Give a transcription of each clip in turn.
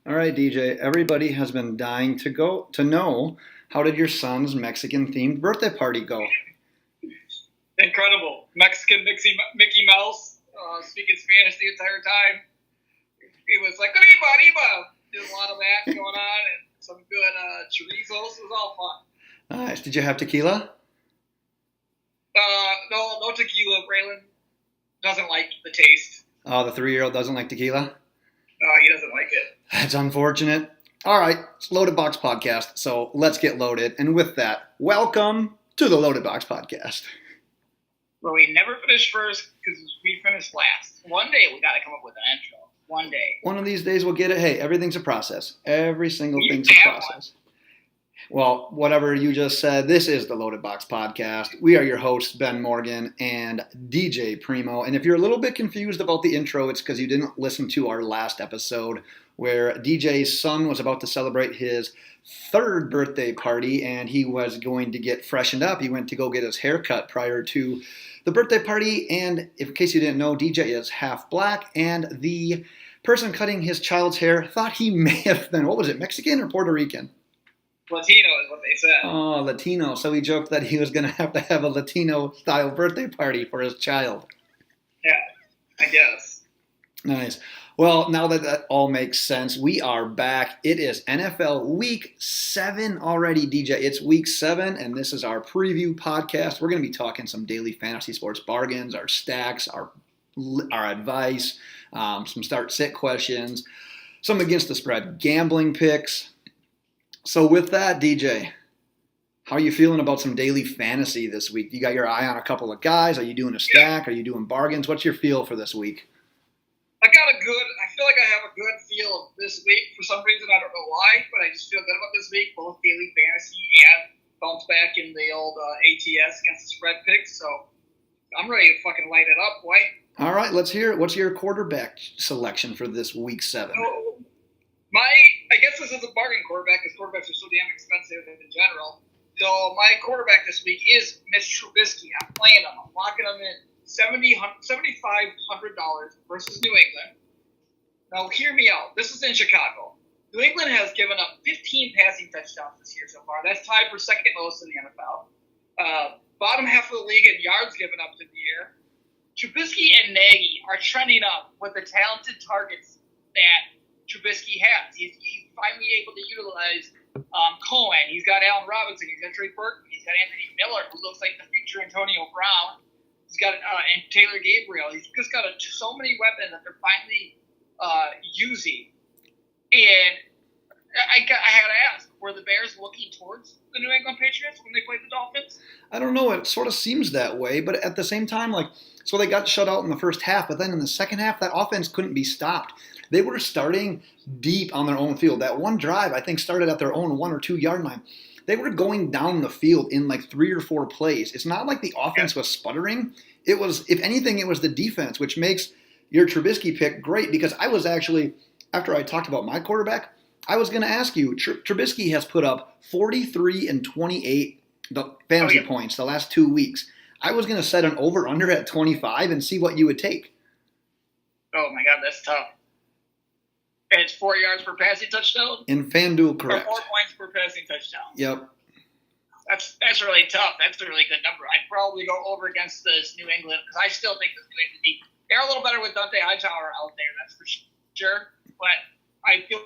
All right, DJ. Everybody has been dying to know how did your son's Mexican themed birthday party go? Incredible. Mexican Mickey Mouse speaking Spanish the entire time. It was like, arriba, arriba. There's a lot of that going on and some good chorizos. It was all fun. Nice. Did you have tequila? No tequila. Braylon doesn't like the taste. Oh, the 3-year-old doesn't like tequila? He doesn't like it. That's unfortunate. All right, it's Loaded Box Podcast, so let's get loaded. And with that, welcome to the Loaded Box Podcast. Well, we never finished first because we finished last. One day we got to come up with an intro. One day. One of these days we'll get it. Hey, everything's a process. Every single thing's a process. Well, whatever you just said, this is the Loaded Box Podcast. We are your hosts, Ben Morgan and DJ Primo. And if you're a little bit confused about the intro, it's because you didn't listen to our last episode where DJ's son was about to celebrate his 3rd birthday party and he was going to get freshened up. He went to go get his hair cut prior to the birthday party. And in case you didn't know, DJ is half black, and the person cutting his child's hair thought he may have been, what was it, Mexican or Puerto Rican? Latino is what they said. Oh, Latino. So he joked that he was going to have a Latino-style birthday party for his child. Yeah, I guess. Nice. Well, now that all makes sense, we are back. It is NFL Week 7 already, DJ. It's Week 7, and this is our preview podcast. We're going to be talking some daily fantasy sports bargains, our stacks, our advice, some start-sit questions, some against the spread gambling picks. So with that, DJ, how are you feeling about some daily fantasy this week? You got your eye on a couple of guys? Are you doing a stack? Are you doing bargains? What's your feel for this week? I feel like I have a good feel of this week. For some reason, I don't know why, but I just feel good about this week, both daily fantasy and bounce back in the old ATS against the spread picks. So I'm ready to fucking light it up, boy. All right, let's hear it. What's your quarterback selection for this Week 7? So, I guess this is a bargain quarterback because quarterbacks are so damn expensive in general. So my quarterback this week is Mitch Trubisky. I'm playing him. I'm locking him in $7,500 versus New England. Now hear me out. This is in Chicago. New England has given up 15 passing touchdowns this year so far. That's tied for second most in the NFL. Bottom half of the league in yards given up to the year. Trubisky and Nagy are trending up with the talented targets that Trubisky has. He's finally able to utilize Cohen. He's got Allen Robinson. He's got Trey Burton. He's got Anthony Miller, who looks like the future Antonio Brown. He's got and Taylor Gabriel. He's just got so many weapons that they're finally using. And I had to ask, were the Bears looking towards the New England Patriots when they played the Dolphins? I don't know. It sort of seems that way, but at the same time, so they got shut out in the first half, but then in the second half, that offense couldn't be stopped. They were starting deep on their own field. That one drive, I think, started at their own 1 or 2 yard line. They were going down the field in 3 or 4 plays. It's not like the offense was sputtering. It was, if anything, it was the defense, which makes your Trubisky pick great, because I was actually, after I talked about my quarterback, I was going to ask you, Trubisky has put up 43 and 28 fantasy points the last 2 weeks. I was going to set an over-under at 25 and see what you would take. Oh, my God, that's tough. And it's 4 yards per passing touchdown? In FanDuel, correct. Or 4 points per passing touchdown. Yep. That's really tough. That's a really good number. I'd probably go over against this New England, because I still think this New England defense, they're a little better with Dante Hightower out there, that's for sure. But I feel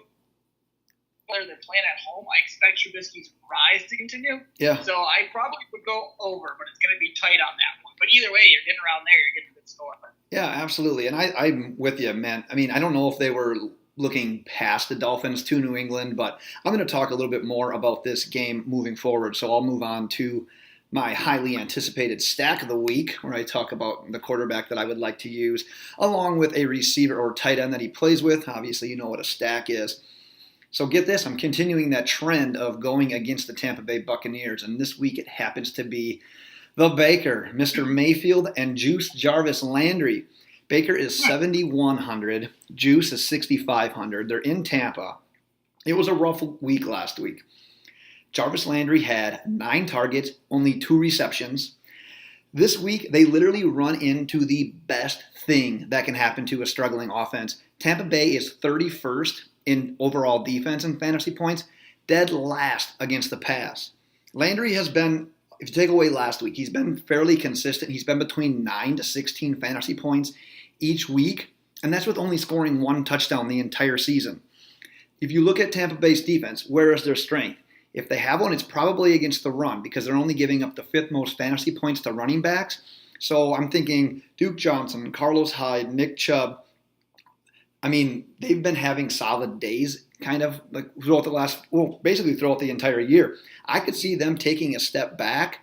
they're playing at home. I expect Trubisky's rise to continue. Yeah. So I probably would go over, but it's going to be tight on that one. But either way, you're getting around there. You're getting a good score. Yeah, absolutely. And I'm with you, man. I mean, I don't know if they were looking past the Dolphins to New England, but I'm going to talk a little bit more about this game moving forward. So I'll move on to my highly anticipated stack of the week, where I talk about the quarterback that I would like to use, along with a receiver or tight end that he plays with. Obviously, you know what a stack is. So get this, I'm continuing that trend of going against the Tampa Bay Buccaneers, and this week it happens to be the Baker, Mr. Mayfield, and Juice Jarvis Landry. Baker is 7,100. Juice is 6,500. They're in Tampa. It was a rough week last week. Jarvis Landry had 9 targets, only 2 receptions. This week, they literally run into the best thing that can happen to a struggling offense. Tampa Bay is 31st in overall defense and fantasy points, dead last against the pass. Landry has been, if you take away last week, he's been fairly consistent. He's been between 9 to 16 fantasy points each week, and that's with only scoring 1 touchdown the entire season. If you look at Tampa Bay's defense, where is their strength? If they have one, it's probably against the run because they're only giving up the 5th most fantasy points to running backs. So I'm thinking Duke Johnson, Carlos Hyde, Nick Chubb. I mean, they've been having solid days kind of like throughout basically throughout the entire year. I could see them taking a step back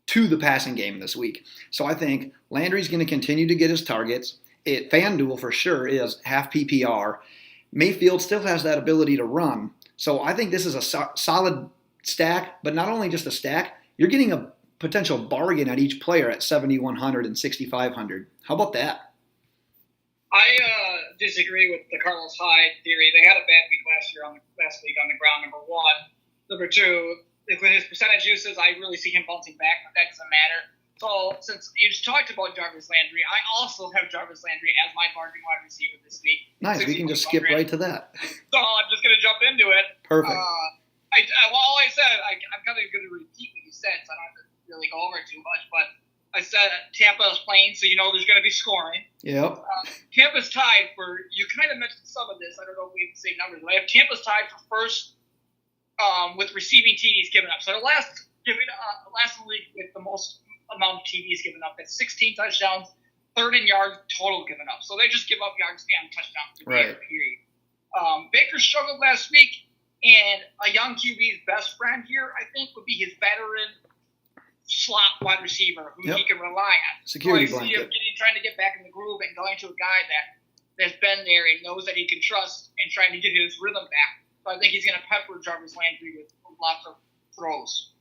to the passing game this week. So I think Landry's going to continue to get his targets. FanDuel for sure is half PPR. Mayfield still has that ability to run. So I think this is a solid stack, but not only just a stack, you're getting a potential bargain at each player at 7,100 and 6,500. How about that? I disagree with the Carlos Hyde theory. They had a bad week last week on the ground, number one. Number two, with his percentage uses, I really see him bouncing back, but that doesn't matter. So since you just talked about Jarvis Landry, I also have Jarvis Landry as my bargain wide receiver this week. Nice, we can just skip right to that. So I'm just going to jump into it. Perfect. All I said, I'm kind of going to repeat what you said, so I don't have to really go over it too much, but I said Tampa is playing, so you know there's going to be scoring. Yep. Tampa's tied for, you kind of mentioned some of this, I don't know if we have the same numbers, but I have Tampa's tied for first with receiving TDs given up. So the last in the league with the most amount of TDs given up. That's 16 touchdowns, third in yards total given up. So they just give up yards and touchdowns in the period. Baker struggled last week, and a young QB's best friend here, I think, would be his veteran slot wide receiver who he can rely on. Security so I see blanket. him trying to get back in the groove and going to a guy that's been there and knows that he can trust and trying to get his rhythm back. So I think he's going to pepper Jarvis Landry with lots of throws.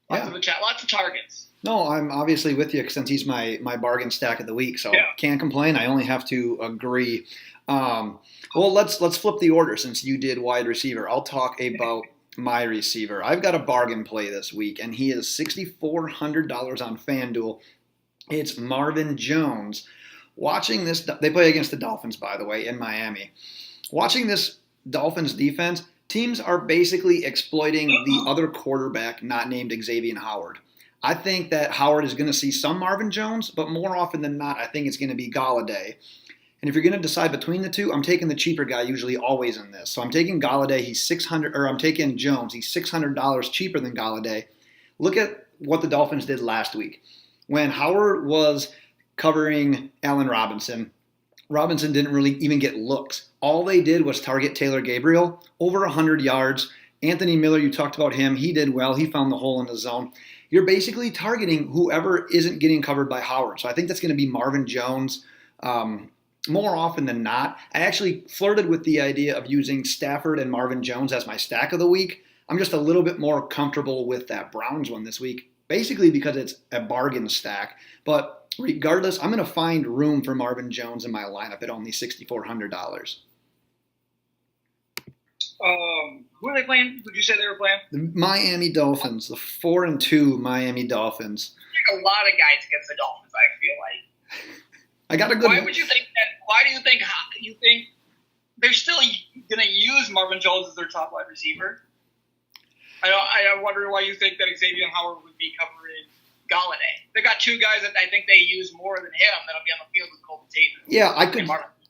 Lots of targets. No, I'm obviously with you since he's my bargain stack of the week, so can't complain. I only have to agree. Well, let's flip the order since you did wide receiver. I'll talk about my receiver. I've got a bargain play this week, and he is $6,400 on FanDuel. It's Marvin Jones. Watching this, they play against the Dolphins, by the way, in Miami. Watching this Dolphins defense, teams are basically exploiting the other quarterback not named Xavier Howard. I think that Howard is going to see some Marvin Jones, but more often than not, I think it's going to be Galladay. And if you're going to decide between the two, I'm taking the cheaper guy usually always in this. So I'm taking Galladay. I'm taking Jones. He's $600 cheaper than Galladay. Look at what the Dolphins did last week. When Howard was covering Allen Robinson, Robinson didn't really even get looks. All they did was target Taylor Gabriel, over 100 yards. Anthony Miller, you talked about him. He did well. He found the hole in the zone. You're basically targeting whoever isn't getting covered by Howard. So I think that's going to be Marvin Jones more often than not. I actually flirted with the idea of using Stafford and Marvin Jones as my stack of the week. I'm just a little bit more comfortable with that Browns one this week, basically because it's a bargain stack. But regardless, I'm going to find room for Marvin Jones in my lineup at only $6,400. Who are they playing? Would you say they were playing? The Miami Dolphins, the 4-2 Miami Dolphins. There's a lot of guys against the Dolphins, I feel like. I got a good. Why would you think that? Why do you think they're still going to use Marvin Jones as their top wide receiver? I wonder why you think that Xavier Howard would be covering Galladay. They got two guys that I think they use more than him that'll be on the field with Colton Tate. Yeah,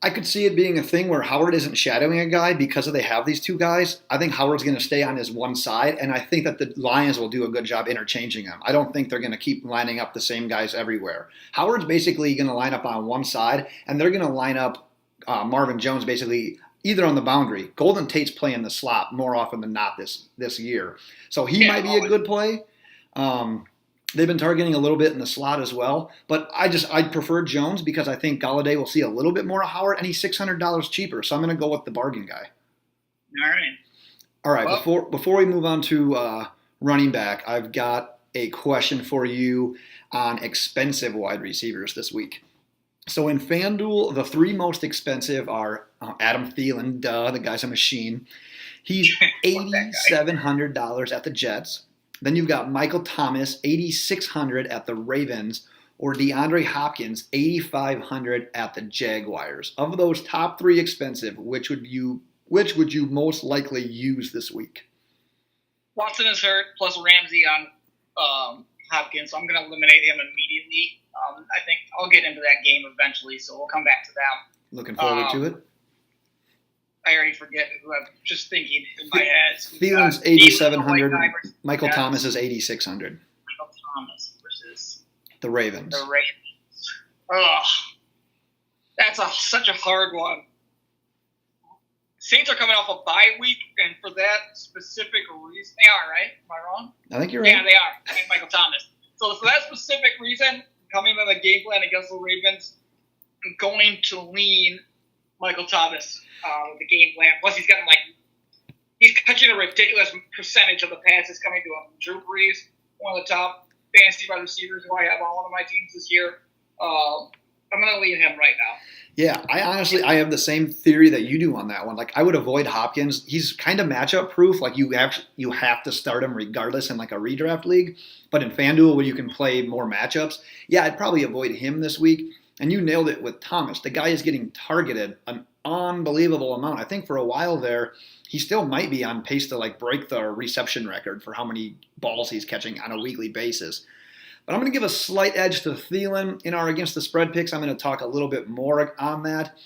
I could see it being a thing where Howard isn't shadowing a guy because they have these two guys. I think Howard's going to stay on his one side, and I think that the Lions will do a good job interchanging them. I don't think they're going to keep lining up the same guys everywhere. Howard's basically going to line up on one side, and they're going to line up Marvin Jones basically either on the boundary. Golden Tate's playing the slot more often than not this year. So he might be a good play. They've been targeting a little bit in the slot as well, but I'd prefer Jones because I think Galladay will see a little bit more of Howard, and he's $600 cheaper, so I'm going to go with the bargain guy. All right. Well, before we move on to running back, I've got a question for you on expensive wide receivers this week. So in FanDuel, the three most expensive are Adam Thielen, the guy's a machine. He's $8,700 at the Jets. Then you've got Michael Thomas, 8,600 at the Ravens, or DeAndre Hopkins, 8,500 at the Jaguars. Of those top three expensive, which would you most likely use this week? Watson is hurt, plus Ramsey on Hopkins, so I'm going to eliminate him immediately. I think I'll get into that game eventually, so we'll come back to them. Looking forward to it. I already forget who I'm just thinking in my head. Thielen's 8,700. Michael Thomas is 8,600. Michael Thomas versus the Ravens. The Ravens. Ugh. That's such a hard one. Saints are coming off a bye week, and for that specific reason, they are, right? Am I wrong? I think you're right. Yeah, they are. I think Michael Thomas. So for that specific reason, coming in the game plan against the Ravens, I'm going to lean Michael Thomas with the game plan. Plus, he's catching a ridiculous percentage of the passes coming to him. Drew Brees, one of the top fantasy wide receivers who I have on one of my teams this year. I'm going to lean him right now. Yeah, I have the same theory that you do on that one. Like, I would avoid Hopkins. He's kind of matchup proof. Like, you have to start him regardless in like a redraft league. But in FanDuel, where you can play more matchups, yeah, I'd probably avoid him this week. And you nailed it with Thomas. The guy is getting targeted an unbelievable amount. I think for a while there, he still might be on pace to like break the reception record for how many balls he's catching on a weekly basis. But I'm going to give a slight edge to Thielen in our against the spread picks. I'm going to talk a little bit more on that.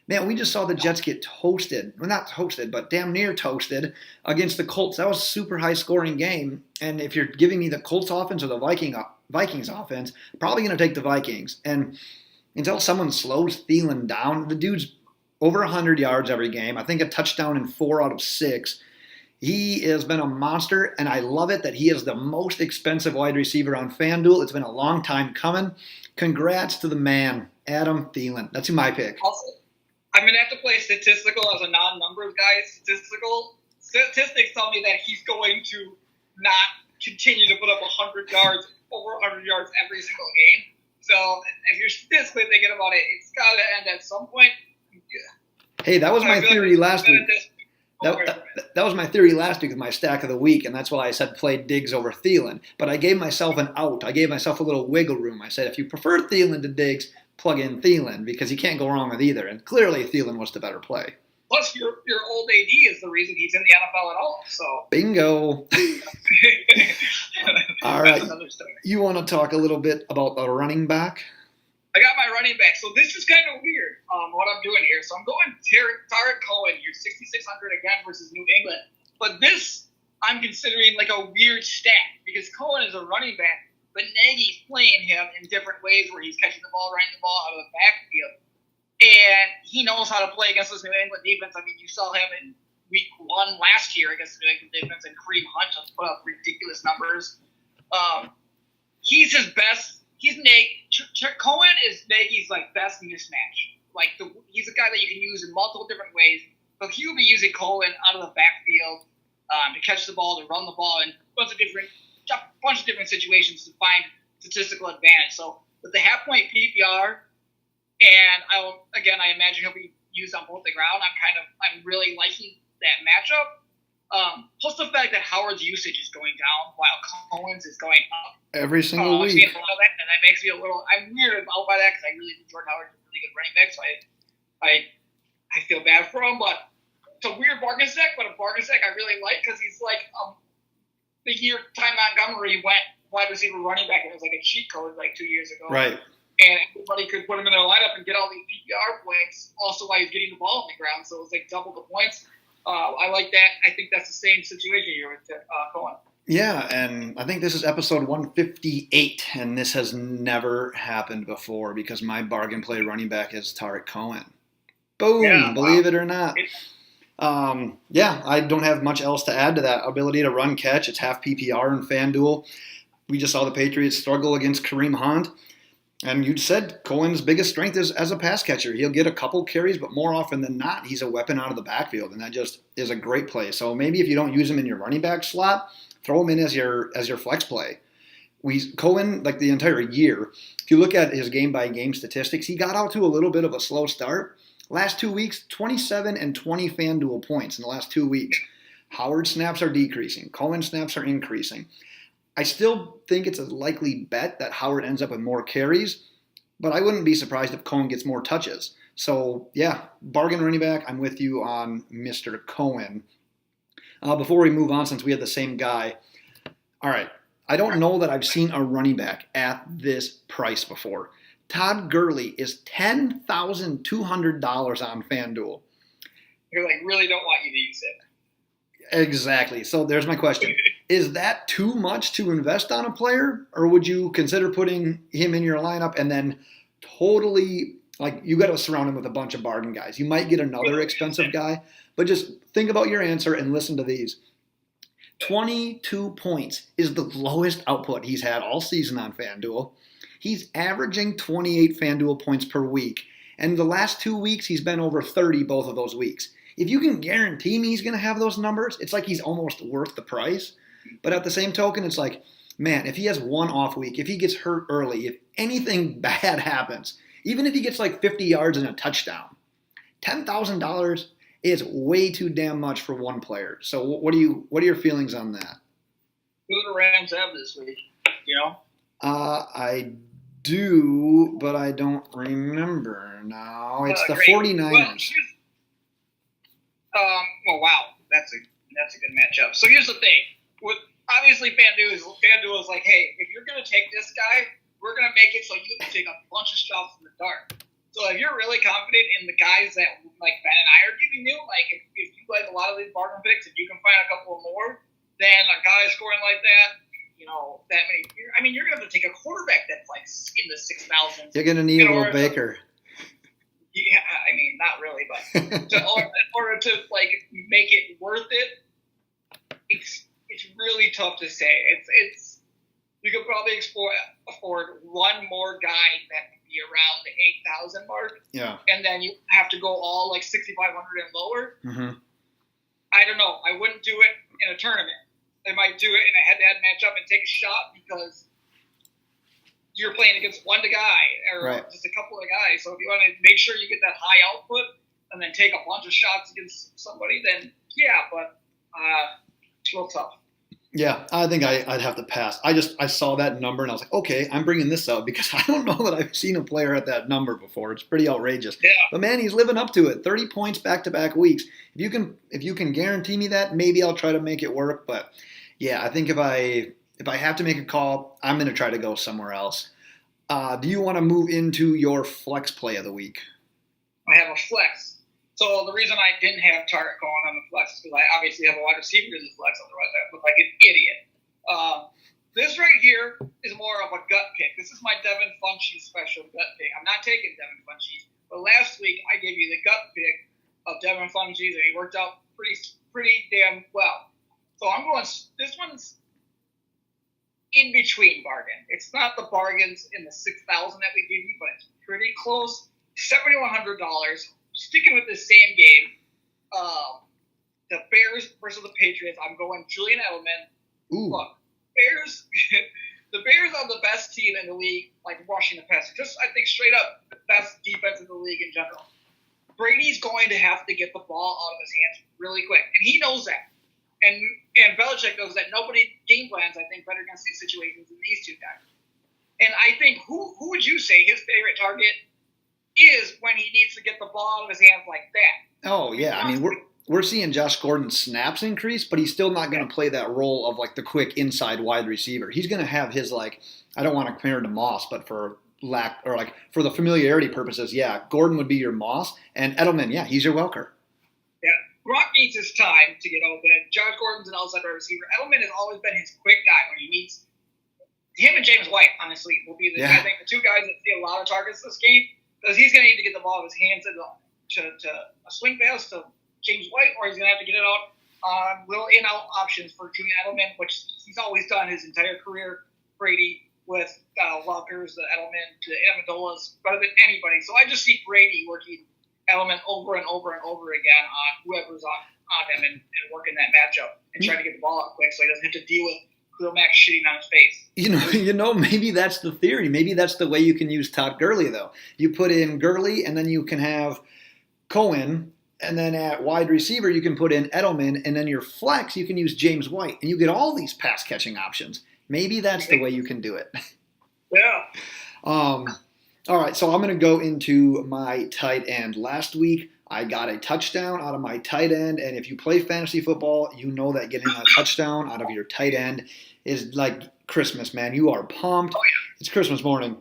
Man, we just saw the Jets get toasted. Well, not toasted, but damn near toasted against the Colts. That was a super high-scoring game. And if you're giving me the Colts offense or the Vikings offense, probably going to take the Vikings. And until someone slows Thielen down, the dude's over 100 yards every game. I think a touchdown in 4 out of 6. He has been a monster, and I love it that he is the most expensive wide receiver on FanDuel. It's been a long time coming. Congrats to the man, Adam Thielen. That's who my pick. Also, I'm going to have to play statistical as a non-numbers guy. Statistics tell me that he's going to not continue to put up 100 yards, over 100 yards every single game. So if you're statistically thinking about it, it's got to end at some point. Yeah. Hey, that was my theory last week. That was my theory last week with my stack of the week, and that's why I said play Diggs over Thielen. But I gave myself an out. I gave myself a little wiggle room. I said if you prefer Thielen to Diggs, plug in Thielen because you can't go wrong with either. And clearly Thielen was the better play. Plus, your old AD is the reason he's in the NFL at all. So bingo. All right. You want to talk a little bit about the running back? I got my running back. So this is kind of weird what I'm doing here. So I'm going Tarik Cohen here, 6,600 again versus New England. But this I'm considering like a weird stat because Cohen is a running back, but Nagy's playing him in different ways where he's catching the ball, running the ball out of the backfield. And he knows how to play against this New England defense. I mean, you saw him in week 1 last year against the New England defense, and Kareem Hunt just put up ridiculous numbers. He's his best. Cohen is Nagy's like best mismatch. Like he's a guy that you can use in multiple different ways. But he will be using Cohen out of the backfield to catch the ball, to run the ball, and a bunch of different situations to find statistical advantage. So with the half point PPR, and I imagine he'll be used on both the ground. I'm really liking that matchup. Plus the fact that Howard's usage is going down while Cohen's is going up. Every single week. I've seen a lot of that, and that makes me I'm weirded out by that because I really think Jordan Howard's a really good running back, so I feel bad for him, but it's a weird bargain stack, but a bargain stack I really like because he's like the year Ty Montgomery went wide receiver running back, and it was like a cheat code like 2 years ago. Right. And everybody could put him in their lineup and get all these PPR points also while he's getting the ball on the ground, so it was like double the points. I like that. I think that's the same situation here with Cohen. Yeah, and I think this is episode 158, and this has never happened before because my bargain play running back is Tarik Cohen. Boom, yeah, believe it or not. I don't have much else to add to that. Ability to run catch, it's half PPR in FanDuel. We just saw the Patriots struggle against Kareem Hunt. And you said Cohen's biggest strength is as a pass catcher. He'll get a couple carries, but more often than not, he's a weapon out of the backfield, and that just is a great play. So maybe if you don't use him in your running back slot, throw him in as your flex play. Cohen, like the entire year, if you look at his game-by-game statistics, he got out to a little bit of a slow start. Last 2 weeks, 27 and 20 FanDuel points in the last 2 weeks. Howard snaps are decreasing. Cohen snaps are increasing. I still think it's a likely bet that Howard ends up with more carries, but I wouldn't be surprised if Cohen gets more touches. So, yeah, bargain running back. I'm with you on Mr. Cohen. Before we move on, since we had the same guy, all right, I don't know that I've seen a running back at this price before. Todd Gurley is $10,200 on FanDuel. You're like, really don't want you to use it. Exactly. So there's my question. Is that too much to invest on a player, or would you consider putting him in your lineup and then totally, like, you got to surround him with a bunch of bargain guys? You might get another expensive guy, but just think about your answer and listen to these. 22 points is the lowest output he's had all season on FanDuel. He's averaging 28 FanDuel points per week, and the last 2 weeks he's been over 30 both of those weeks. If you can guarantee me he's going to have those numbers, it's like he's almost worth the price. But at the same token, it's like, man, if he has one off week, if he gets hurt early, if anything bad happens, even if he gets like 50 yards and a touchdown, $10,000 is way too damn much for one player. So what are your feelings on that? Who do the Rams have this week? You know? I do, but I don't remember now. It's the Great. 49ers. Well, wow, that's a good matchup. So here's the thing: with obviously FanDuel is like, hey, if you're gonna take this guy, we're gonna make it so you can take a bunch of shots in the dark. So if you're really confident in the guys that like Ben and I are giving you, like if you like a lot of these bargain picks, if you can find a couple more, then a guy scoring like that, you know, that many. I mean, you're gonna have to take a quarterback that's like in the 6,000s. You're gonna need a little Baker. Yeah, I mean, not really, but in order to like make it worth it, it's really tough to say. It's you could probably afford one more guy that would be around the 8,000 mark. Yeah, and then you have to go all like 6,500 and lower. Mm-hmm. I don't know. I wouldn't do it in a tournament. I might do it in a head-to-head matchup and take a shot because you're playing against one guy or just a couple of guys. So if you want to make sure you get that high output and then take a bunch of shots against somebody, then yeah, but it's real tough. Yeah, I think I'd have to pass. I saw that number and I was like, okay, I'm bringing this up because I don't know that I've seen a player at that number before. It's pretty outrageous. Yeah. But man, he's living up to it. 30 points back-to-back weeks. If you can guarantee me that, maybe I'll try to make it work. But yeah, I think if I have to make a call, I'm going to try to go somewhere else. Do you want to move into your flex play of the week? I have a flex. So the reason I didn't have Target going on the flex is because I obviously have a wide receiver in the flex. Otherwise, I look like an idiot. This right here is more of a gut pick. This is my Devin Funchess special gut pick. I'm not taking Devin Funchess, but last week I gave you the gut pick of Devin Funchess, and he worked out pretty damn well. So I'm going. This one's in between bargain. It's not the bargains in the 6,000 that we gave you, but it's pretty close. $7,100. Sticking with the same game, the Bears versus the Patriots. I'm going Julian Edelman. Ooh. Look, the Bears are the best team in the league, like rushing the passer. Just I think straight up the best defense in the league in general. Brady's going to have to get the ball out of his hands really quick, and he knows that. And Belichick knows that nobody game plans, I think, better against these situations than these two guys. And I think who would you say his favorite target is when he needs to get the ball out of his hands like that? Oh yeah, I mean we're seeing Josh Gordon's snaps increase, but he's still not going to play that role of like the quick inside wide receiver. He's going to have his like, I don't want to compare him to Moss, but for the familiarity purposes, yeah, Gordon would be your Moss, and Edelman, yeah, he's your Welker. Yeah, Gronk needs his time to get open. Josh Gordon's an outside wide receiver. Edelman has always been his quick guy when he needs. Him and James White, honestly, will be I think the two guys that see a lot of targets this game. Because he's going to need to get the ball out of his hands to a swing pass to James White, or he's going to have to get it out on little in-out options for Julian Edelman, which he's always done his entire career. Brady with Welkers, the Edelman, to Amendolas, better than anybody. So I just see Brady working Edelman over and over and over again on whoever's on him and working that matchup and trying to get the ball out quick so he doesn't have to deal with Khalil Mack shitting on his face. You know, maybe that's the theory. Maybe that's the way you can use Todd Gurley, though. You put in Gurley, and then you can have Cohen, And then at wide receiver, you can put in Edelman, and then your flex, you can use James White, and you get all these pass catching options. Maybe that's the way you can do it. Yeah. All right, so I'm going to go into my tight end. Last week, I got a touchdown out of my tight end, and if you play fantasy football, you know that getting a touchdown out of your tight end is like Christmas, man. You are pumped. Oh, yeah. It's Christmas morning.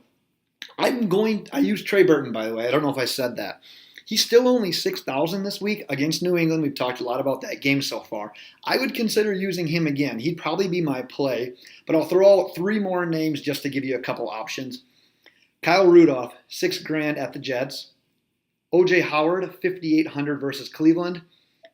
I used Trey Burton, by the way. I don't know if I said that. He's still only 6,000 this week against New England. We've talked a lot about that game so far. I would consider using him again. He'd probably be my play, but I'll throw out 3 more names just to give you a couple options. Kyle Rudolph, $6,000 at the Jets. OJ Howard, 5,800 versus Cleveland.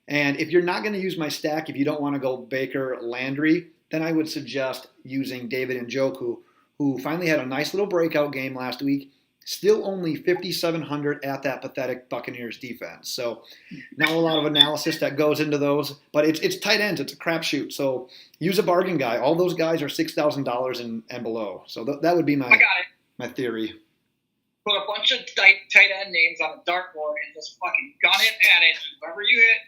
And if you're not going to use my stack, if you don't want to go Baker Landry, then I would suggest using David Njoku, who finally had a nice little breakout game last week. Still only 5,700 at that pathetic Buccaneers defense. So not a lot of analysis that goes into those, but it's tight ends. It's a crapshoot. So use a bargain guy. All those guys are $6,000 and below. So that would be my theory. Put a bunch of tight end names on a dartboard and just fucking gun it at it. Whoever you hit,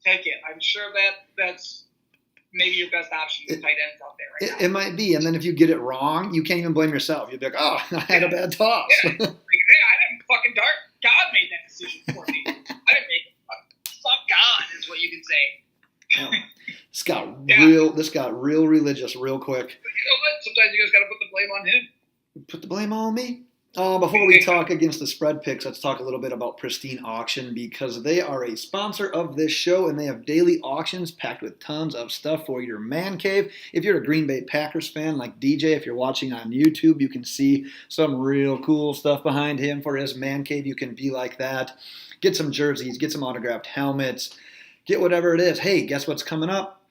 take it. I'm sure that's maybe your best option with tight ends out there right now. It might be. And then if you get it wrong, you can't even blame yourself. You'd be like, oh, I had a bad toss. Yeah. Like, hey, I didn't fucking dart. God made that decision for me. I didn't make it. Fuck God is what you can say. This got real religious real quick. But you know what? Sometimes you guys got to put the blame on him. Put the blame on me? Before we talk against the spread picks, let's talk a little bit about Pristine Auction because they are a sponsor of this show and they have daily auctions packed with tons of stuff for your man cave. If you're a Green Bay Packers fan like DJ, if you're watching on YouTube, you can see some real cool stuff behind him for his man cave. You can be like that. Get some jerseys, get some autographed helmets, get whatever it is. Hey, guess what's coming up?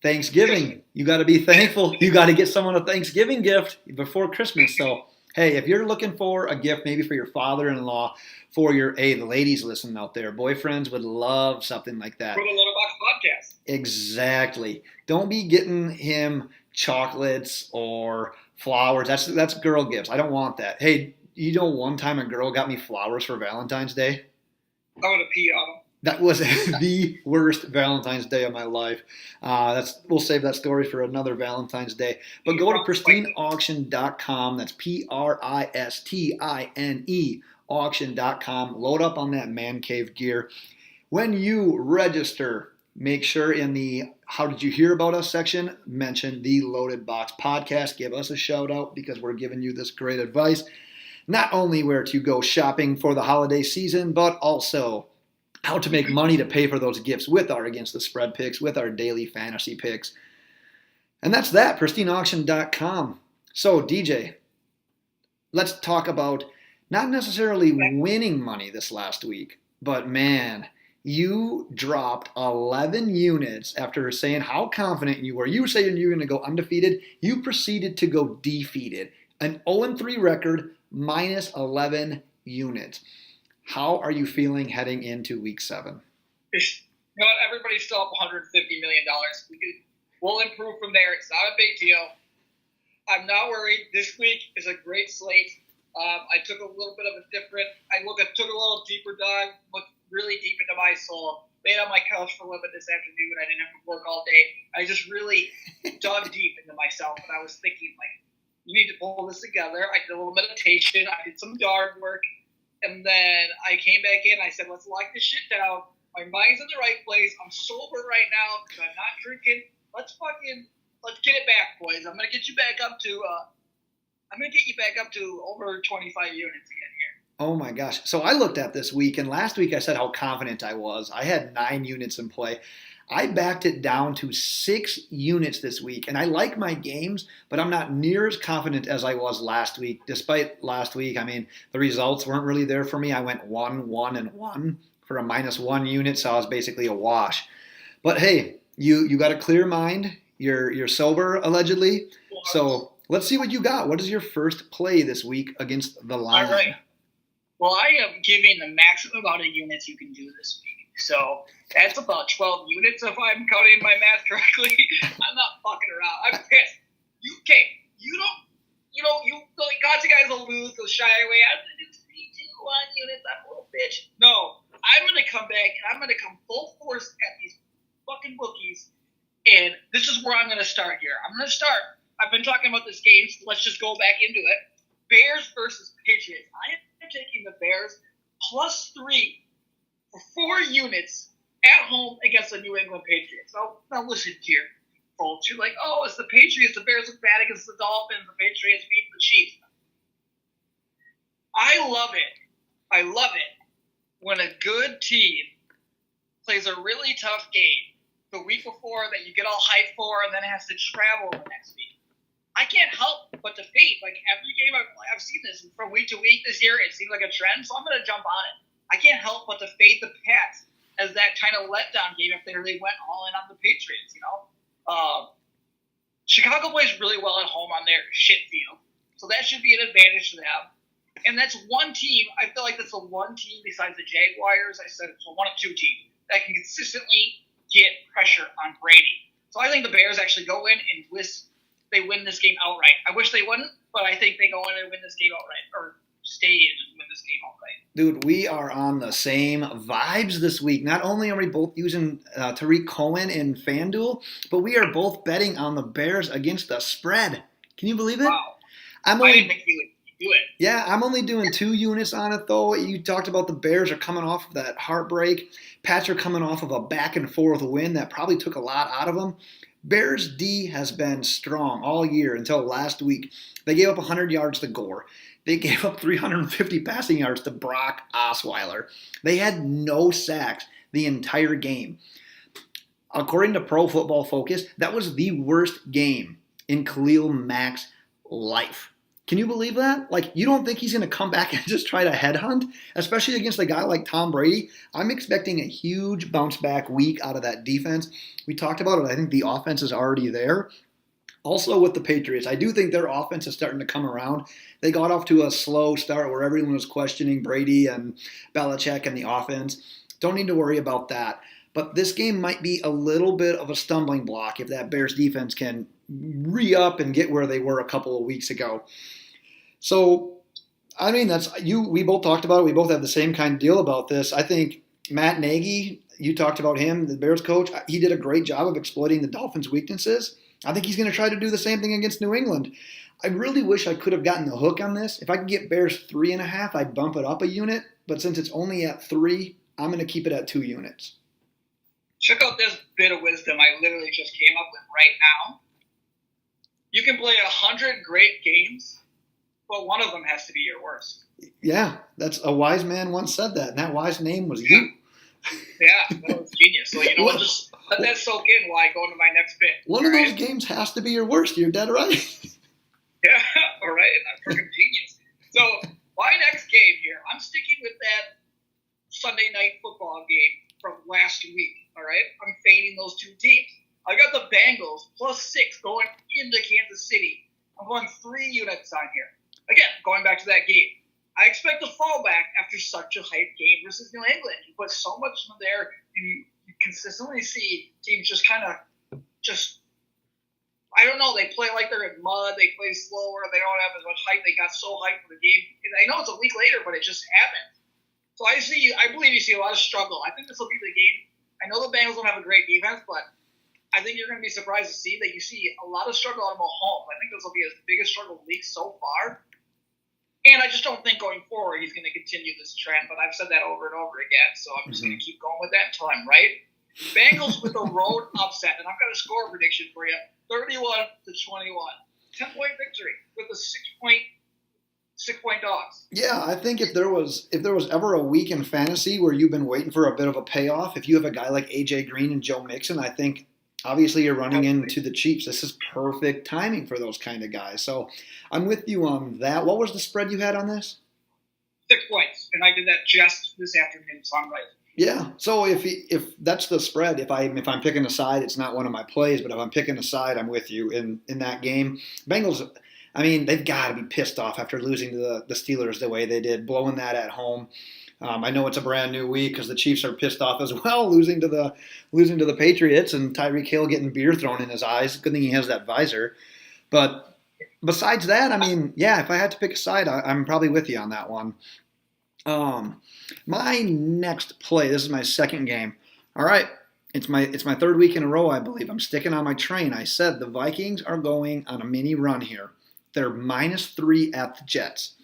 Thanksgiving. You got to be thankful. You got to get someone a Thanksgiving gift before Christmas. So, hey, if you're looking for a gift maybe for your father-in-law, for the ladies listening out there, boyfriends would love something like that. For the Loadbox podcast. Exactly. Don't be getting him chocolates or flowers. That's girl gifts. I don't want that. Hey, you know one time a girl got me flowers for Valentine's Day? I want to pee on them. That was the worst Valentine's Day of my life. We'll save that story for another Valentine's Day. But go to pristineauction.com. That's Pristine auction.com. Load up on that man cave gear. When you register, make sure in the How Did You Hear About Us section, mention the Loaded Box Podcast. Give us a shout out because we're giving you this great advice. Not only where to go shopping for the holiday season, but also how to make money to pay for those gifts with our Against the Spread picks, with our daily fantasy picks. And that's that, pristineauction.com. So, DJ, let's talk about not necessarily winning money this last week, but man, you dropped 11 units after saying how confident you were. You were saying you were going to go undefeated. You proceeded to go defeated. An 0-3 record, minus 11 units. How are you feeling heading into week 7? You know what? Everybody's still up $150 million. We'll improve from there. It's not a big deal. I'm not worried. This week is a great slate. I took a little bit of a different. Took a little deeper dive, looked really deep into my soul. Laid on my couch for a little bit this afternoon. I didn't have to work all day. I just really dug deep into myself, and I was thinking, like, you need to pull this together. I did a little meditation. I did some yard work. And then I came back in. I said, let's lock this shit down. My mind's in the right place. I'm sober right now because I'm not drinking. Let's get it back, boys. I'm gonna get you back up to over 25 units again here. Oh my gosh. So I looked at this week, and last week I said how confident I was. I had 9 units in play. I backed it down to 6 units this week, and I like my games, but I'm not near as confident as I was last week. Despite last week, I mean, the results weren't really there for me. I went 1, 1, and 1 for a minus 1 unit, so I was basically a wash. But hey, you got a clear mind. You're sober, allegedly. So let's see what you got. What is your first play this week against the Lions? All right. Well, I am giving the maximum amount of units you can do this week. So that's about 12 units if I'm counting my math correctly. I'm not fucking around. I'm pissed. You lots of guys will lose, they'll shy away. I'm going to do 3, 2, 1 units. I'm a little bitch. No, I'm going to come back and I'm going to come full force at these fucking bookies. And this is where I'm going to start here. I've been talking about this game, so let's just go back into it. Bears versus Patriots. I am taking the Bears +3 for 4 units at home against the New England Patriots. Now listen here, folks. You're like, oh, it's the Patriots. The Bears look bad against the Dolphins. The Patriots beat the Chiefs. I love it. I love it when a good team plays a really tough game the week before that you get all hyped for and then has to travel the next week. I can't help but to fade. Like, every game I've seen this from week to week this year, it seems like a trend, so I'm going to jump on it. I can't help but to fade the Pats as that kind of letdown game if they really went all in on the Patriots, Chicago plays really well at home on their shit field, so that should be an advantage to them. And that's one team, I feel like that's the one team besides the Jaguars, I said it's one of 2 teams, that can consistently get pressure on Brady. So I think the Bears actually go in and they win this game outright. I wish they wouldn't, but I think they go in and win this game outright, or stay in and win this game outright. Dude, we are on the same vibes this week. Not only are we both using Tariq Cohen in FanDuel, but we are both betting on the Bears against the spread. Can you believe it? Wow. I didn't think you would do it. Yeah, I'm only doing 2 units on it, though. You talked about the Bears are coming off of that heartbreak. Pats are coming off of a back-and-forth win that probably took a lot out of them. Bears D has been strong all year until last week. They gave up 100 yards to Gore. They gave up 350 passing yards to Brock Osweiler. They had no sacks the entire game. According to Pro Football Focus, that was the worst game in Khalil Mack's life. Can you believe that? Like, you don't think he's going to come back and just try to headhunt, especially against a guy like Tom Brady? I'm expecting a huge bounce back week out of that defense. We talked about it. I think the offense is already there. Also with the Patriots, I do think their offense is starting to come around. They got off to a slow start where everyone was questioning Brady and Belichick and the offense. Don't need to worry about that. But this game might be a little bit of a stumbling block if that Bears defense can re-up and get where they were a couple of weeks ago. So, I mean, we both talked about it. We both have the same kind of deal about this. I think Matt Nagy, you talked about him, the Bears coach. He did a great job of exploiting the Dolphins' weaknesses. I think he's going to try to do the same thing against New England. I really wish I could have gotten the hook on this. If I could get Bears 3.5, I'd bump it up a unit. But since it's only at 3, I'm going to keep it at 2 units. Check out this bit of wisdom I literally just came up with right now. You can play 100 great games, but one of them has to be your worst. Yeah, that's a wise man once said that, and that wise name was you. Yeah, that was genius. So, just let that soak in while I go into my next bit. One of those games has to be your worst. You're dead right. Yeah, all right. I'm freaking genius. So, my next game here, I'm sticking with that Sunday night football game from last week, all right? I'm fading those 2 teams. I got the Bengals +6 going into Kansas City. I'm going 3 units on here. Again, going back to that game. I expect a fallback after such a hype game versus New England. You put so much in there, and you consistently see teams just I don't know, they play like they're in mud, they play slower, they don't have as much hype, they got so hyped for the game. I know it's a week later, but it just happened. So I believe you see a lot of struggle. I think this will be the game. I know the Bengals don't have a great defense, but I think you're going to be surprised to see that you see a lot of struggle out of Mahomes. I think this will be his biggest struggle of the league so far. And I just don't think going forward he's going to continue this trend, but I've said that over and over again, so I'm just going to keep going with that until I'm right. Bengals with a road upset, and I've got a score prediction for you, 31-21. 10-point victory with a 6-point dogs. Yeah, I think if there was ever a week in fantasy where you've been waiting for a bit of a payoff, if you have a guy like A.J. Green and Joe Mixon, I think obviously you're running into the Chiefs. This is perfect timing for those kind of guys. So I'm with you on that. What was the spread you had on this? 6 points, and I did that just this afternoon, so I'm right. Yeah. So if that's the spread, if I'm picking a side, it's not one of my plays, but if I'm picking a side, I'm with you in that game. Bengals, I mean, they've got to be pissed off after losing to the Steelers the way they did, blowing that at home. I know it's a brand new week because the Chiefs are pissed off as well, losing to the Patriots and Tyreek Hill getting beer thrown in his eyes. Good thing he has that visor. But besides that, I mean, yeah, if I had to pick a side, I'm probably with you on that one. My next play. This is my second game. All right, it's my third week in a row. I believe I'm sticking on my train. I said the Vikings are going on a mini run here. They're -3 at the Jets.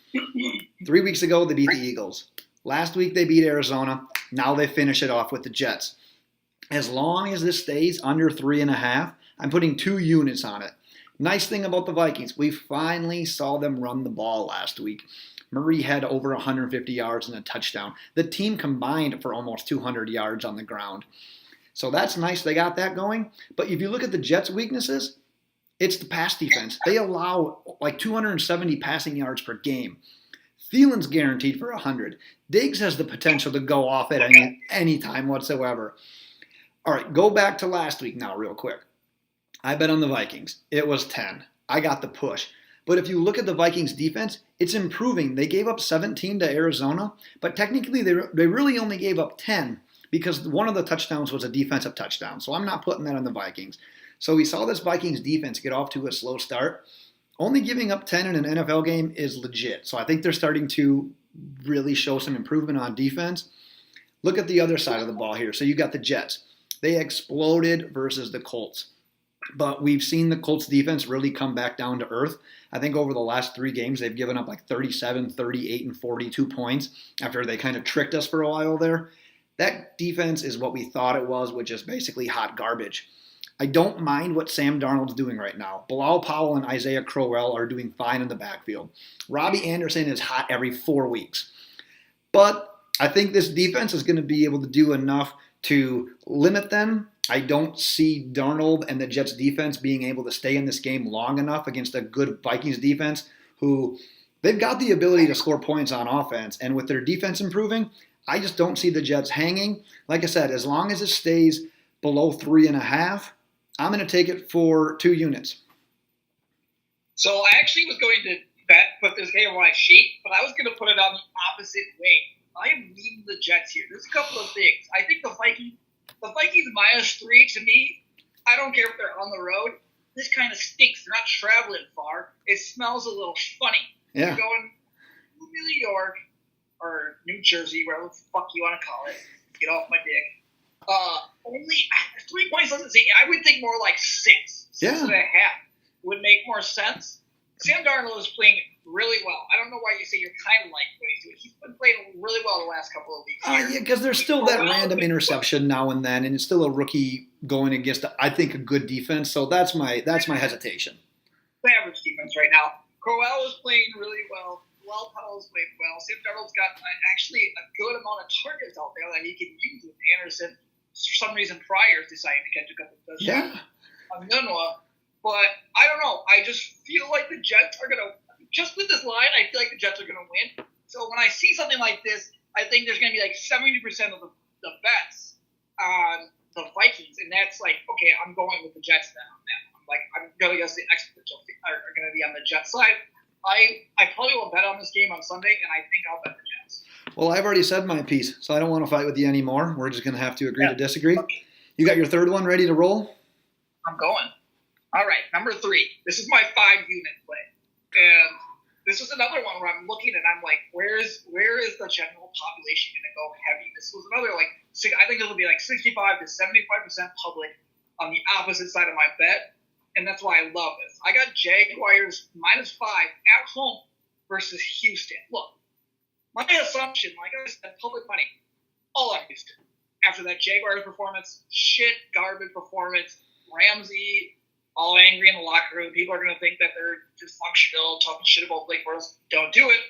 3 weeks ago they beat the Eagles. Last week they beat Arizona. Now they finish it off with the Jets. As long as this stays under 3.5, I'm putting 2 units on it. Nice thing about the Vikings, we finally saw them run the ball last week. Murray had over 150 yards and a touchdown. The team combined for almost 200 yards on the ground. So that's nice they got that going. But if you look at the Jets' weaknesses, it's the pass defense. They allow like 270 passing yards per game. Thielen's guaranteed for 100. Diggs has the potential to go off at any time whatsoever. All right, go back to last week now real quick. I bet on the Vikings. It was 10. I got the push. But if you look at the Vikings defense, it's improving. They gave up 17 to Arizona, but technically they really only gave up 10 because one of the touchdowns was a defensive touchdown. So I'm not putting that on the Vikings. So we saw this Vikings defense get off to a slow start. Only giving up 10 in an NFL game is legit. So I think they're starting to really show some improvement on defense. Look at the other side of the ball here. So you got the Jets. They exploded versus the Colts. But we've seen the Colts defense really come back down to earth. I think over the last 3 games, they've given up like 37, 38, and 42 points after they kind of tricked us for a while there. That defense is what we thought it was, which is basically hot garbage. I don't mind what Sam Darnold's doing right now. Bilal Powell and Isaiah Crowell are doing fine in the backfield. Robbie Anderson is hot every 4 weeks. But I think this defense is going to be able to do enough to limit them. I don't see Darnold and the Jets defense being able to stay in this game long enough against a good Vikings defense who they've got the ability to score points on offense. And with their defense improving, I just don't see the Jets hanging. Like I said, as long as it stays below 3.5, I'm going to take it for 2 units. So I actually was going to put this game on my sheet, but I was going to put it on the opposite way. I am leading the Jets here. There's a couple of things. I think the Vikings -3 to me, I don't care if they're on the road. This kind of stinks. They're not traveling far. It smells a little funny. Yeah. You're going to New York or New Jersey, wherever the fuck you want to call it. Get off my dick. Only 3 points doesn't say. I would think more like 6, 6.5 would make more sense. Sam Darnold is playing really well. I don't know why you say you're kind of like what he's doing. He's been playing really well the last couple of weeks. Yeah, because there's still that random interception now and then, and it's still a rookie going against, I think, a good defense. So that's my hesitation. Average defense right now. Crowell is playing really well. Bilal Powell is playing well. Sam Darnold's got actually a good amount of targets out there that he can use with Anderson. For some reason, Pryor decided to catch a couple of touchdowns on Nunwa. But I don't know. I just feel like the Jets are going to, just with this line, I feel like the Jets are going to win. So when I see something like this, I think there's going to be like 70% of the bets on the Vikings. And that's like, okay, I'm going with the Jets then on that. I'm going to guess the experts are going to be on the Jets side. I probably will bet on this game on Sunday, and I think I'll bet the Jets. Well, I've already said my piece, so I don't want to fight with you anymore. We're just going to have to agree to disagree. You got your third one ready to roll? I'm going. All right, number 3. This is my 5-unit play. And this is another one where I'm looking and I'm like, where is the general population going to go heavy? This was another I think it'll be like 65 to 75% public on the opposite side of my bet. And that's why I love this. I got Jaguars -5 at home versus Houston. Look, my assumption, like I said, public money, all on Houston. After that Jaguars performance, garbage performance, Ramsey, all angry in the locker room. People are going to think that they're dysfunctional, talking shit about Blake Bortles. Don't do it.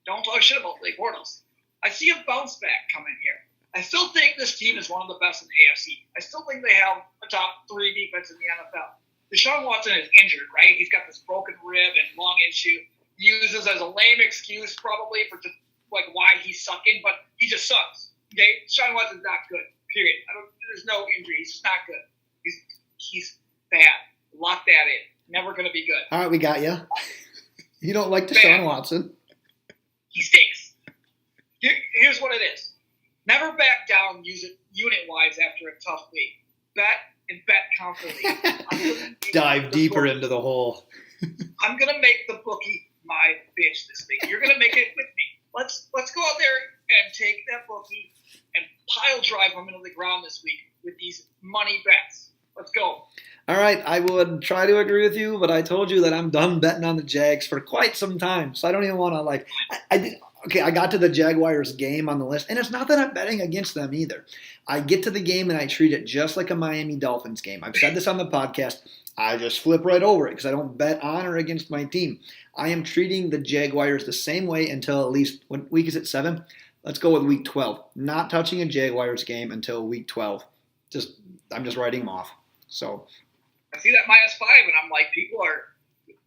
Don't talk shit about Blake Bortles. I see a bounce back coming here. I still think this team is one of the best in the AFC. I still think they have a top 3 defense in the NFL. Deshaun Watson is injured, right? He's got this broken rib and lung issue. He uses as a lame excuse probably for just like why he's sucking, but he just sucks. Okay, Deshaun Watson's not good. Period. There's no injury. He's just not good. He's bad. Lock that in. Never going to be good. All right, we got you. You don't like Deshaun Watson. He stinks. Here's what it is. Never back down unit-wise after a tough week. Bet and bet confidently. Dive deeper into the hole. I'm going to make the bookie my bitch this week. You're going to make it with me. Let's go out there. and take that bookie and pile drive him into the ground this week with these money bets. Let's go. All right, I would try to agree with you, but I told you that I'm done betting on the Jags for quite some time, so I don't even want to I got to the Jaguars game on the list, and it's not that I'm betting against them either. I get to the game and I treat it just like a Miami Dolphins game. I've said this on the podcast. I just flip right over it because I don't bet on or against my team. I am treating the Jaguars the same way until at least, what week is it, 7? Let's go with week 12. Not touching a Jaguars game until week 12. I'm just writing them off. So I see that -5, and I'm like, people are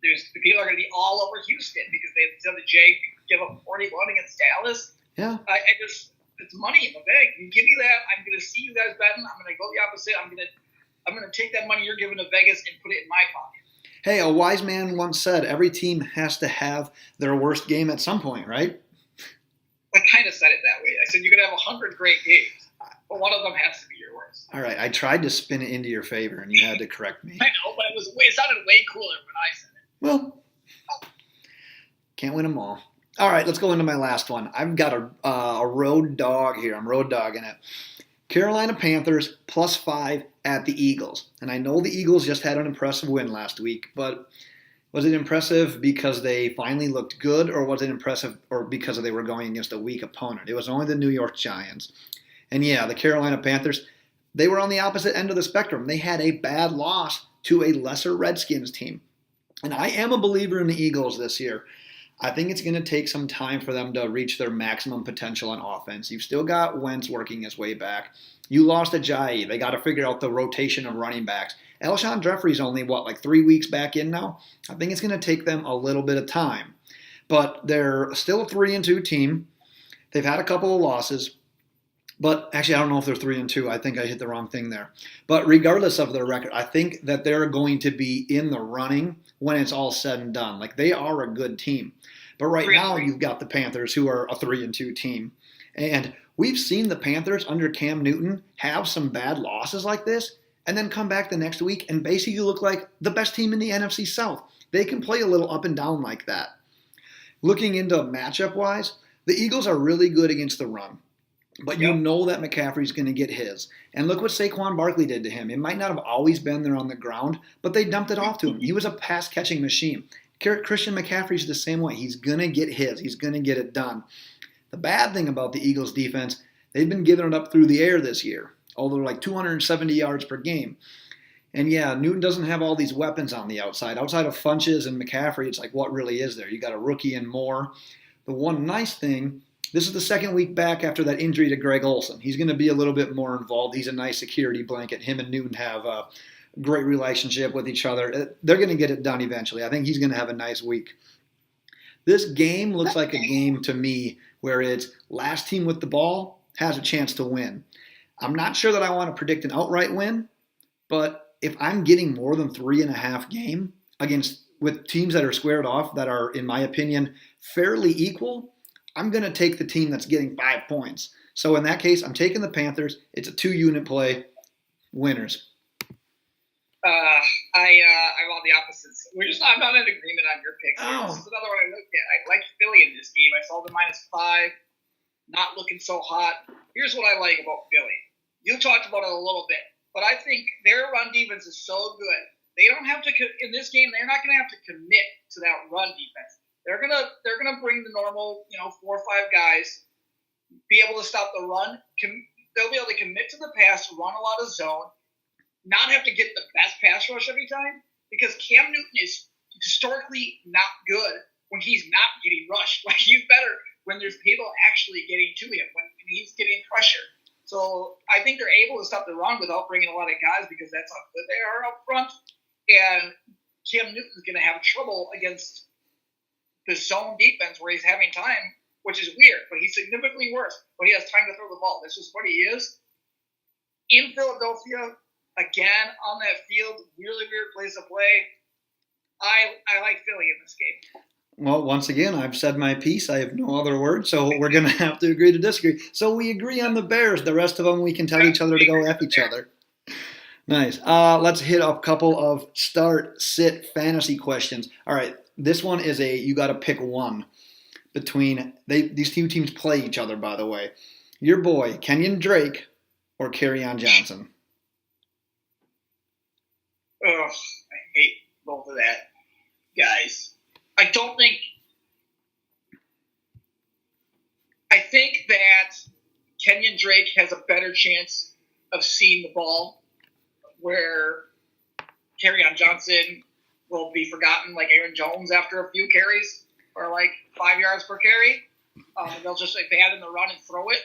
going to be all over Houston because they said the Jags give up 41 against Dallas. yeah. It's money in the bank. You give me that, I'm going to see you guys betting. I'm going to go the opposite. I'm going to take that money you're giving to Vegas and put it in my pocket. Hey, a wise man once said, every team has to have their worst game at some point, right? I kind of said it that way. I said you're going to have 100 great games, but one of them has to be your worst. All right, I tried to spin it into your favor, and you had to correct me. I know, but it sounded way cooler when I said it. Well, can't win them all. All right, let's go into my last one. I've got a road dog here. I'm road dogging it. Carolina Panthers +5 at the Eagles. And I know the Eagles just had an impressive win last week, but was it impressive because they finally looked good, or was it impressive or because they were going against a weak opponent? It was only the New York Giants. And yeah, the Carolina Panthers, they were on the opposite end of the spectrum. They had a bad loss to a lesser Redskins team. And I am a believer in the Eagles this year. I think it's going to take some time for them to reach their maximum potential on offense. You've still got Wentz working his way back. You lost Ajayi. They got to figure out the rotation of running backs. Alshon Jeffrey's only, 3 weeks back in now? I think it's going to take them a little bit of time. But they're still a 3-2 team. They've had a couple of losses. But actually, I don't know if they're 3-2. I think I hit the wrong thing there. But regardless of their record, I think that they're going to be in the running when it's all said and done. They are a good team. But right now, you've got the Panthers, who are a 3-2 team. And we've seen the Panthers under Cam Newton have some bad losses like this and then come back the next week and basically look like the best team in the NFC South. They can play a little up and down like that. Looking into matchup-wise, the Eagles are really good against the run. But you know that McCaffrey's going to get his. And look what Saquon Barkley did to him. It might not have always been there on the ground, but they dumped it off to him. He was a pass-catching machine. Christian McCaffrey's the same way. He's going to get his. He's going to get it done. The bad thing about the Eagles' defense, they've been giving it up through the air this year, although 270 yards per game. And yeah, Newton doesn't have all these weapons on the outside. Outside of Funches and McCaffrey, it's what really is there? You got a rookie and Moore. The one nice thing, this is the second week back after that injury to Greg Olsen. He's going to be a little bit more involved. He's a nice security blanket. Him and Newton have a great relationship with each other. They're going to get it done eventually. I think he's going to have a nice week. This game looks like a game to me where it's last team with the ball has a chance to win. I'm not sure that I want to predict an outright win, but if I'm getting more than 3.5 game with teams that are squared off that are, in my opinion, fairly equal, I'm going to take the team that's getting 5 points. So in that case, I'm taking the Panthers. It's a 2-unit play. Winners. I'm on the opposites. I'm not in agreement on your picks. Oh. This is another one I looked at. I like Philly in this game. I saw the -5, not looking so hot. Here's what I like about Philly. You talked about it a little bit, but I think their run defense is so good. They don't have to in this game. They're not going to have to commit to that run defense. They're gonna bring the normal 4 or 5 guys, be able to stop the run. They'll be able to commit to the pass, run a lot of zone, not have to get the best pass rush every time, because Cam Newton is historically not good when he's not getting rushed. He's better when there's people actually getting to him, when he's getting pressure. So I think they're able to stop the run without bringing a lot of guys, because that's how good they are up front. And Cam Newton's going to have trouble against the zone defense where he's having time, which is weird, but he's significantly worse when he has time to throw the ball. That's just what he is. In Philadelphia, again, on that field, really weird place to play. I like Philly in this game. Well, once again, I've said my piece. I have no other words, so we're going to have to agree to disagree. So we agree on the Bears. The rest of them, we can tell each other to go F each other. Nice. Let's hit a couple of start, sit fantasy questions. All right, this one is you got to pick one. between these two teams play each other, by the way. Your boy, Kenyon Drake or Kerryon Johnson? Ugh, I hate both of that, guys. I think that Kenyon Drake has a better chance of seeing the ball, where Kerryon Johnson will be forgotten like Aaron Jones after a few carries, or like 5 yards per carry. They'll just like they had in the run and throw it.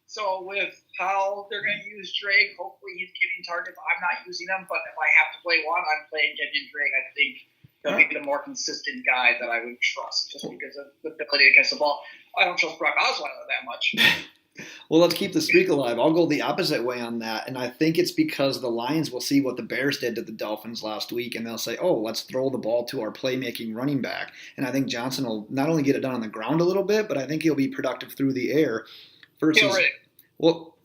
So with how they're going to use Drake, hopefully he's getting targets. I'm not using him, but if I have to play one, I'm playing Kenyon Drake. I think he'll be the more consistent guy that I would trust, just because of the ability to catch the ball. I don't trust Brock Osweiler that much. Well, let's keep the streak alive. I'll go the opposite way on that, and I think it's because the Lions will see what the Bears did to the Dolphins last week, and they'll say, oh, let's throw the ball to our playmaking running back. And I think Johnson will not only get it done on the ground a little bit, but I think he'll be productive through the air. Versus,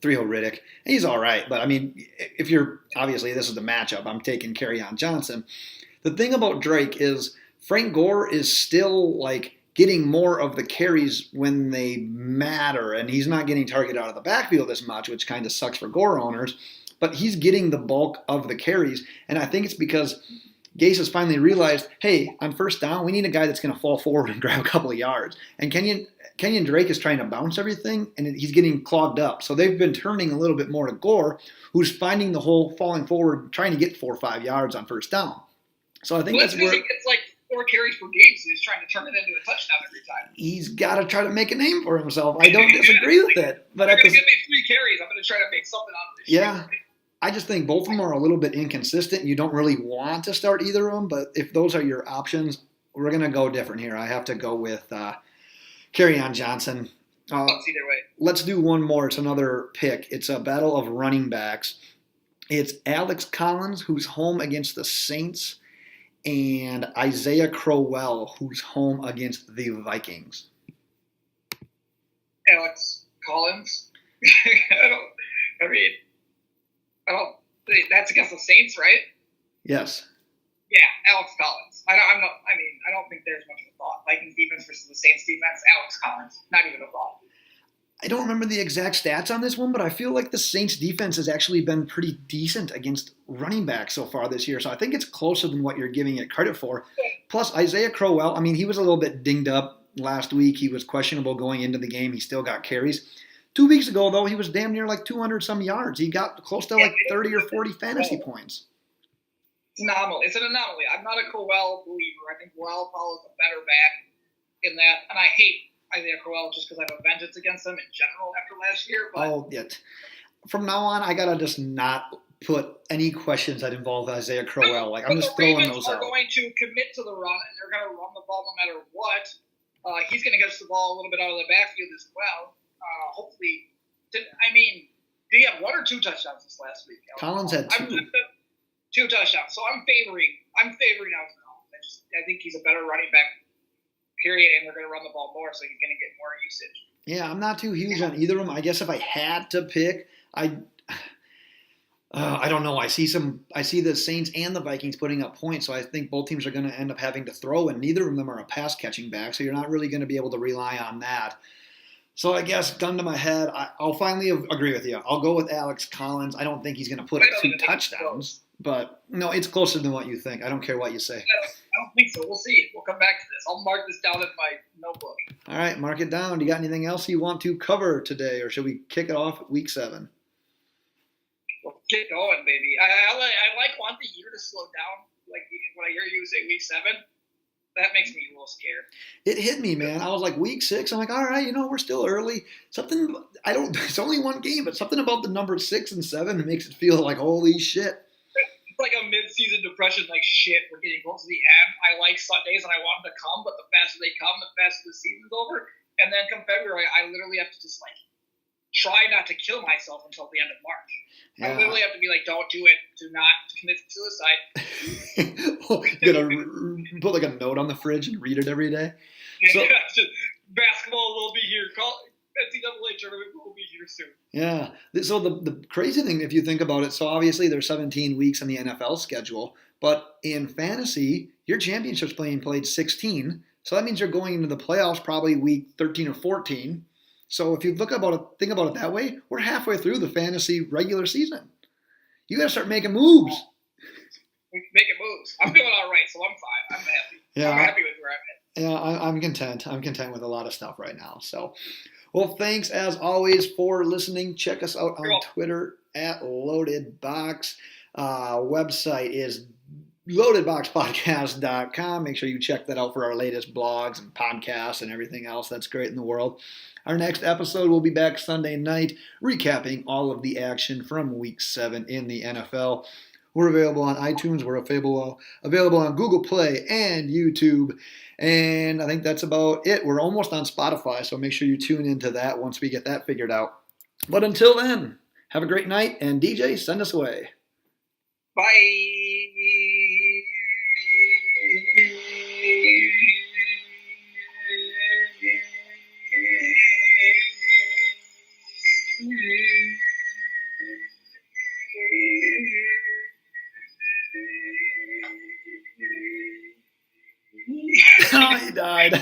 Theo Riddick. He's all right, but I mean, if you're, obviously this is the matchup, I'm taking Kerryon Johnson. The thing about Drake is Frank Gore is still like getting more of the carries when they matter, and he's not getting targeted out of the backfield as much, which kind of sucks for Gore owners, but he's getting the bulk of the carries, and I think it's because Gase has finally realized, hey, on first down, we need a guy that's going to fall forward and grab a couple of yards, and Kenyon Drake is trying to bounce everything, and he's getting clogged up, so they've been turning a little bit more to Gore, who's finding the hole, falling forward, trying to get 4 or 5 yards on first down. So I think that's where it's like 4 carries per game, so he's trying to turn it into a touchdown every time. He's got to try to make a name for himself. I don't disagree with it. But if you're going to give me 3 carries, I'm going to try to make something out of this. Yeah. I just think both of them are a little bit inconsistent. You don't really want to start either of them, but if those are your options, we're going to go different here. I have to go with Kerryon Johnson. Either way. Let's do one more. It's another pick. It's a battle of running backs. It's Alex Collins, who's home against the Saints, and Isaiah Crowell, who's home against the Vikings. Alex Collins? That's against the Saints, right? Yes. Yeah, Alex Collins. I don't think there's much of a thought. Vikings defense versus the Saints defense, Alex Collins. Not even a thought. I don't remember the exact stats on this one, but I feel like the Saints defense has actually been pretty decent against running backs so far this year. So I think it's closer than what you're giving it credit for. Plus, Isaiah Crowell, I mean, he was a little bit dinged up last week. He was questionable going into the game. He still got carries. 2 weeks ago, though, he was damn near like 200-some yards. He got close to like 30 or 40 fantasy points. It's an anomaly. It's an anomaly. I'm not a Crowell believer. I think Crowell follows a better back in that. And I hate Isaiah Crowell just because I have a vengeance against him in general after last year. But oh, yeah. From now on, I got to just not put any questions that involve Isaiah Crowell. Like, I'm just throwing those out. The Ravens are going to commit to the run, and they're going to run the ball no matter what. He's going to catch the ball a little bit out of the backfield as well. Hopefully, did he have 1 or 2 touchdowns this last week? Collins had 2. 2 touchdowns. So I'm favoring Alex Collins. I think he's a better running back, period, and they're going to run the ball more, so he's going to get more usage. Yeah, I'm not too huge on either of them. I guess if I had to pick, I don't know. I see the Saints and the Vikings putting up points, so I think both teams are going to end up having to throw, and neither of them are a pass-catching back, so you're not really going to be able to rely on that. So I guess, gun to my head, I'll finally agree with you. I'll go with Alex Collins. I don't think he's going to put up 2 touchdowns, but no, it's closer than what you think. I don't care what you say. I don't think so. We'll see. We'll come back to this. I'll mark this down in my notebook. All right, mark it down. Do you got anything else you want to cover today, or should we kick it off at week 7? Well, get going, baby. I want the year to slow down. Like when I hear you say week 7, that makes me a little scared. It hit me, man. I was like, week 6. I'm like, all right, we're still early. It's only one game, but something about the number 6 and 7 makes it feel like, holy shit. It's like a mid-season depression, like, shit, we're getting close to the end. I like Sundays and I want them to come, but the faster they come, the faster the season's over. And then come February, I literally have to just, like, try not to kill myself until the end of March. Yeah. I literally have to be like, don't do it. Do not commit suicide. You gotta put like a note on the fridge and read it every day. Yeah, so, basketball will be here. NCAA tournament will be here soon. Yeah. So the crazy thing, if you think about it, so obviously there's 17 weeks in the NFL schedule, but in fantasy, your championship's being played 16. So that means you're going into the playoffs probably week 13 or 14. So if you think about it that way, we're halfway through the fantasy regular season. You got to start making moves. Making moves. I'm doing all right, so I'm fine. I'm happy. Yeah, I'm happy with where I'm at. Yeah, I'm content. I'm content with a lot of stuff right now. So, well, thanks as always for listening. Check us out on Twitter at LoadedBox. Website is loadedboxpodcast.com. Make sure you check that out for our latest blogs and podcasts and everything else that's great in the world. Our next episode will be back Sunday night, recapping all of the action from Week 7 in the NFL. We're available on iTunes. We're available on Google Play and YouTube. And I think that's about it. We're almost on Spotify, so make sure you tune into that once we get that figured out. But until then, have a great night, and DJ, send us away. Bye. Oh, he died.